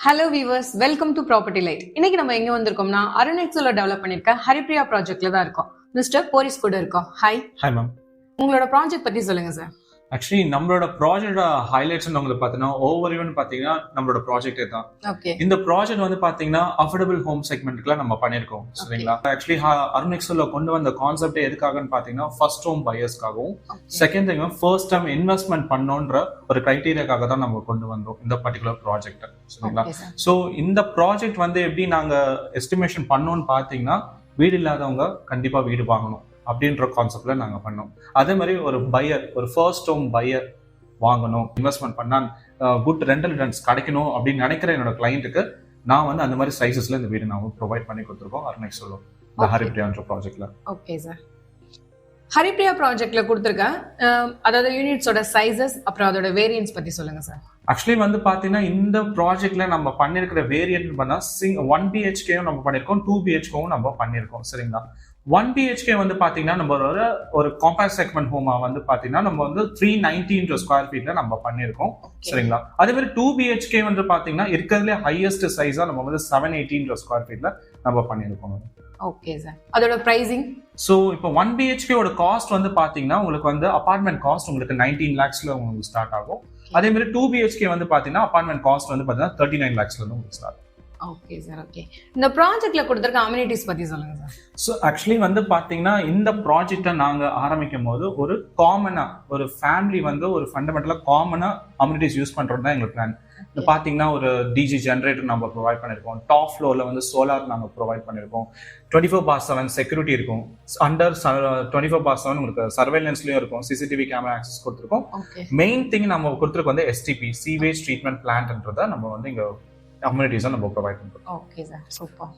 Hello viewers, welcome to property light. இன்னைக்கு நம்ம எங்க வந்திருக்கோம்னா அருணெக்ஸ்ல டெவலப் பண்ணிருக்க ஹரிப்ரியா ப்ராஜெக்ட்ல தான் இருக்கோம். மிஸ்டர் போரிஸ் கூட இருக்கோம். Hi ma'am. உங்களோட ப்ராஜெக்ட் பத்தி சொல்லுங்க சார். ஆக்சுவலி நம்மளோட ப்ராஜெக்ட் ஹைலைட்ஸ் உங்களுக்கு பாத்தீங்கன்னா ஓவர்வியூன்னு பாத்தீங்கன்னா நம்மளோட ப்ராஜெக்டே தான். ஓகே. இந்த ப்ராஜெக்ட் வந்து பாத்தீங்கன்னா அஃபோர்டபிள் ஹோம் செக்மெண்ட்க்குலாம் நம்ம பண்ணிருக்கோம். சரிங்களா? ஆக்சுவலி அருணெக்ஸ்ல கொண்டு வந்த கான்செப்ட் எதுக்காகன்னு பாத்தீங்கன்னா ஃபர்ஸ்ட் ஹோம் பையர்ஸ்க்காகவும், second thing first time investment பண்ணணும்ன்ற ஒரு கிரைட்டீரியாக்காக தான் நம்ம கொண்டு வந்தோம் இந்த பர்டிகுலர் ப்ராஜெக்ட். சரிங்களா? சோ இந்த ப்ராஜெக்ட் வந்து எப்படி நாங்க எஸ்டிமேஷன் பண்ணோம்னு பாத்தீங்கன்னா வீடு இல்லாதவங்க கண்டிப்பா வீடு வாங்கணும் அப்படின்ற கான்செப்ட்ல நாங்க பண்ணோம். அதே மாதிரி ஒரு பையர், ஒரு ஃபர்ஸ்ட் ஹோம் பையர் வாங்கணும், இன்வெஸ்ட்மெண்ட் பண்ணா குட் ரெண்டல் ரிட்டர்ன்ஸ் கிடைக்கணும் அப்படின்னு நினைக்கிற என்னோட கிளைண்ட்டுக்கு நான் வந்து அந்த மாதிரி சைசஸ்ல இந்த வீடு நான் ப்ரொவைட் பண்ணி கொடுத்துருக்கோம் அருணெக்ஸ்ல இந்த ஹரிப்ரியான்ற ப்ராஜெக்ட்ல. Okay sir. ஹரிப்ரியா ப்ராஜெக்ட்ல கொடுத்துருக்கேன், அதாவது யூனிட்ஸோட சைசஸ் அப்புறம் அதோட வேரியன்ஸ் பத்தி சொல்லுங்க சார். ஆக்சுவலி வந்து பாத்தீங்கன்னா இந்த ப்ராஜெக்ட்ல நம்ம பண்ணிருக்கிற வேரியன்ட் பண்ணா 1 BHKயும் நம்ம பண்ணிருக்கோம், 2 BHKவும் நம்ம பண்ணிருக்கோம். சரிங்களா? 1 BHK வந்து பாத்தீங்கன்னா நம்ம ஒரு காம்பேக்ட் செக்மெண்ட் ஹோமா வந்து பாத்தீங்கன்னா நம்ம வந்து 390 ஸ்கொயர் ஃபீட்ல நம்ம பண்ணிருக்கோம். சரிங்களா? அதே மாதிரி 2 BHK வந்து பாத்தீங்கன்னா இருக்கிறதுல ஹையஸ்ட் சைஸா நம்ம வந்து 718 ஸ்கொயர் ஃபீட்ல நம்ம பண்ணிருக்கோம். Okay sir. அதோட பிரைசிங்? சோ இப்போ 1 BHK ஓட காஸ்ட் வந்து பாத்தீங்கன்னா உங்களுக்கு வந்து அபார்ட்மெண்ட் காஸ்ட் உங்களுக்கு 19 lakhsல உங்களுக்கு ஸ்டார்ட் ஆகும். அதே மாதிரி 2 BHK வந்து பாத்தீங்கன்னா அபார்ட்மெண்ட் காஸ்ட் வந்து பாத்தீங்கன்னா 39 lakhsல இருந்து உங்களுக்கு ஸ்டார்ட். Okay sir. ஓகே. இந்த ப்ராஜெக்ட்ல கொடுத்திருக்க அம்யூனிட்டிஸ் பத்தி சொல்லுங்க சார். சோ ஆக்சுவலி வந்து பாத்தீங்கன்னா இந்த ப்ராஜெக்ட்டை நாங்க ஆரம்பிக்கும் போது ஒரு காமனா ஒரு ஃபேமிலி வந்து ஒரு ஃபண்டமெண்டலா காமனா அம்யூனிட்டிஸ் யூஸ் பண்றது தான் எங்க பிளான். இது பாத்தீங்கன்னா ஒரு டிஜி ஜெனரேட்டர் நம்ம ப்ரொவைட் பண்ணிருக்கோம், டாப் ஃப்ளோர்ல வந்து சோலார் நம்ம ப்ரொவைட் பண்ணிருக்கோம், 24/7 செக்யூரிட்டி இருக்கும், அண்டர் 24/7 உங்களுக்கு சர்வேலன்ஸ்லயும் இருக்கும், சிசிடிவி கேமரா ஆக்சஸ் கொடுத்துருக்கோம். மெயின் திங் நம்ம கொடுத்துருக்கோம் வந்து STP சீவேஜ் ட்ரீட்மெண்ட் பிளான்ட்ன்றத நம்ம வந்து இங்க அம்யூனிட்டிஸை நம்ம ப்ரொவைட் பண்றோம். Okay sir, super.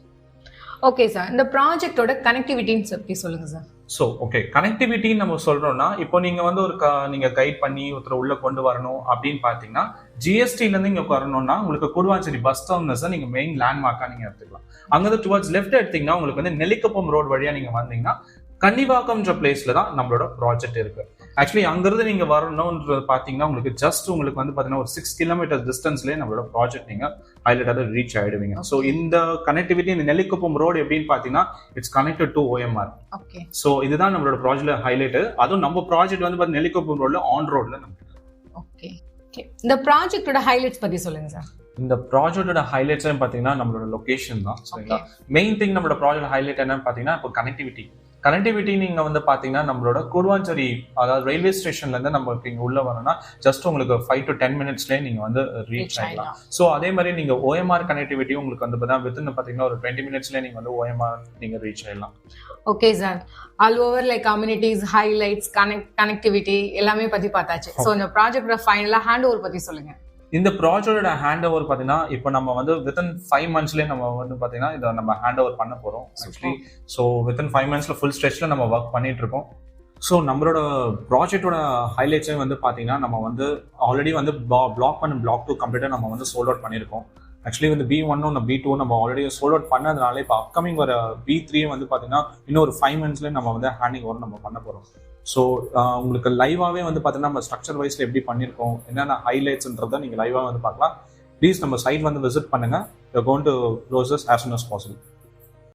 Okay sir, இந்த ப்ராஜெக்ட்டோட கனெக்டிவிட்டின்னு பத்தி சொல்லுங்க சார். ஸோ ஓகே, கனெக்டிவிட்டி நம்ம சொல்றோம்னா இப்போ நீங்க வந்து ஒரு நீங்க கைட் பண்ணி ஒருத்தர் உள்ள கொண்டு வரணும் அப்படின்னு பாத்தீங்கன்னா GSTல இருந்து இங்க வரணும்னா உங்களுக்கு கூடுவாஞ்சேரி பஸ் டெர்மினஸ் நீங்க மெயின் லேண்ட்மார்க்கா நீங்க எடுத்துக்கலாம். அங்கிருந்து டுவர்ட்ஸ் லெஃப்ட் எடுத்தீங்கன்னா உங்களுக்கு வந்து நெல்லிக்குப்பம் ரோடு வழியா நீங்க வந்தீங்கன்னா கன்னிவாக்கம்ன்ற பிளேஸ்ல தான் நம்மளோட ப்ராஜெக்ட் இருக்கு. ஆக்சுவலி அங்கிருந்து நீங்க வரணும்ன்றது பாத்தீங்கன்னா உங்களுக்கு ஜஸ்ட் உங்களுக்கு வந்து பாத்தீங்கன்னா ஒரு 6 கிலோமீட்டர் டிஸ்டன்ஸ்லயே நம்மளோட ப்ராஜெக்ட் நீங்க ஹைலைட்டாக ரீச் ஆயிடுவீங்க. ஸோ இந்த கனெக்டிவிட்டி இந்த நெல்லிக்குப்பம் ரோடு எப்படின்னு பாத்தீங்கன்னா it's connected to OMR. So இதுதான் நம்மளோட ப்ராஜெக்ட்ல ஹைலைட். அதுவும் நம்ம ப்ராஜெக்ட் வந்து நெல்லிக்குப்பம் ரோட்ல ஆன் ரோட்ல நமக்கு. ஓகே. இந்த ப்ராஜெக்ட்டோட ஹைலைட்ஸ் பத்தி சொல்லுங்க சார். இந்த ப்ராஜெக்டோட ஹைலைட்ஸ் பாத்தீங்கன்னா நம்மளோட லொகேஷன் தான். சரிங்களா? மெயின் திங் நம்மளோட ப்ராஜெக்ட் ஹைலைட் என்னன்னு பாத்தீங்கன்னா இப்போ கனெக்டிவிட்டி நீங்க வந்து பாத்தீங்கன்னா நம்மளோட கூடுவாஞ்சேரி அதாவது ரயில்வே ஸ்டேஷன்ல இருந்து நமக்கு இங்க உள்ள வரணும்னா ஜஸ்ட் உங்களுக்கு 5 to 10 minutesலயே நீங்க வந்து ரீச் ஆகலாம். சோ அதே மாதிரி நீங்க OMR கனெக்டிவிட்டி உங்களுக்கு வந்து பாத்தீங்கன்னா ஒரு 20 minutesலயே நீங்க வந்து OMR நீங்க ரீச் ஆகலாம். Okay sir. All over like communities, highlights, connectivity எல்லாமே பத்தி பார்த்தாச்சு. சோ இந்த ப்ராஜெக்ட்டோட ஃபைனலா ஹேண்ட் ஓவர் பத்தி சொல்லுங்க. இந்த ப்ராஜெக்டோட ஹேண்ட் ஓவர் பாத்தீங்கன்னா இப்போ நம்ம வந்து வித்தின் 5 monthsலயே நம்ம வந்து பாத்தீங்கன்னா இதை நம்ம ஹேண்ட் ஓவர் பண்ண போறோம். ஆக்சுவலி ஸோ வித்தின் 5 monthsல ஃபுல் ஸ்ட்ரெச்ல நம்ம ஒர்க் பண்ணிட்டு இருக்கோம். ஸோ நம்மளோட ப்ராஜெக்டோட ஹைலைட்ஸே வந்து பாத்தீங்கன்னா நம்ம வந்து ஆல்ரெடி வந்து பிளாக் 2 கம்ப்ளீட்டா நம்ம வந்து சோல்ட் அவுட் பண்ணிருக்கோம். ஆக்சுவலி வந்து B1 B2 நம்ம ஆல்ரெடி சோல்ட் அவுட் பண்ணதுனால இப்போ அப்கமிங் வர B3 வந்து பாத்தீங்கன்னா இன்னும் ஒரு 5 monthsலயே நம்ம வந்து ஹேண்டிங் ஓவர் நம்ம பண்ண போறோம். ஸோ உங்களுக்கு லைவாவே வந்து பாத்தீங்கன்னா நம்ம ஸ்ட்ரக்சர் வைஸ்ல எப்படி பண்ணிருக்கோம், என்னென்ன ஹைலைட்ஸ்ன்றதை நீங்க லைவா வந்து பார்க்கலாம். ப்ளீஸ் நம்ம சைட் வந்து விசிட் பண்ணுங்க. We are going to close this as soon as possible.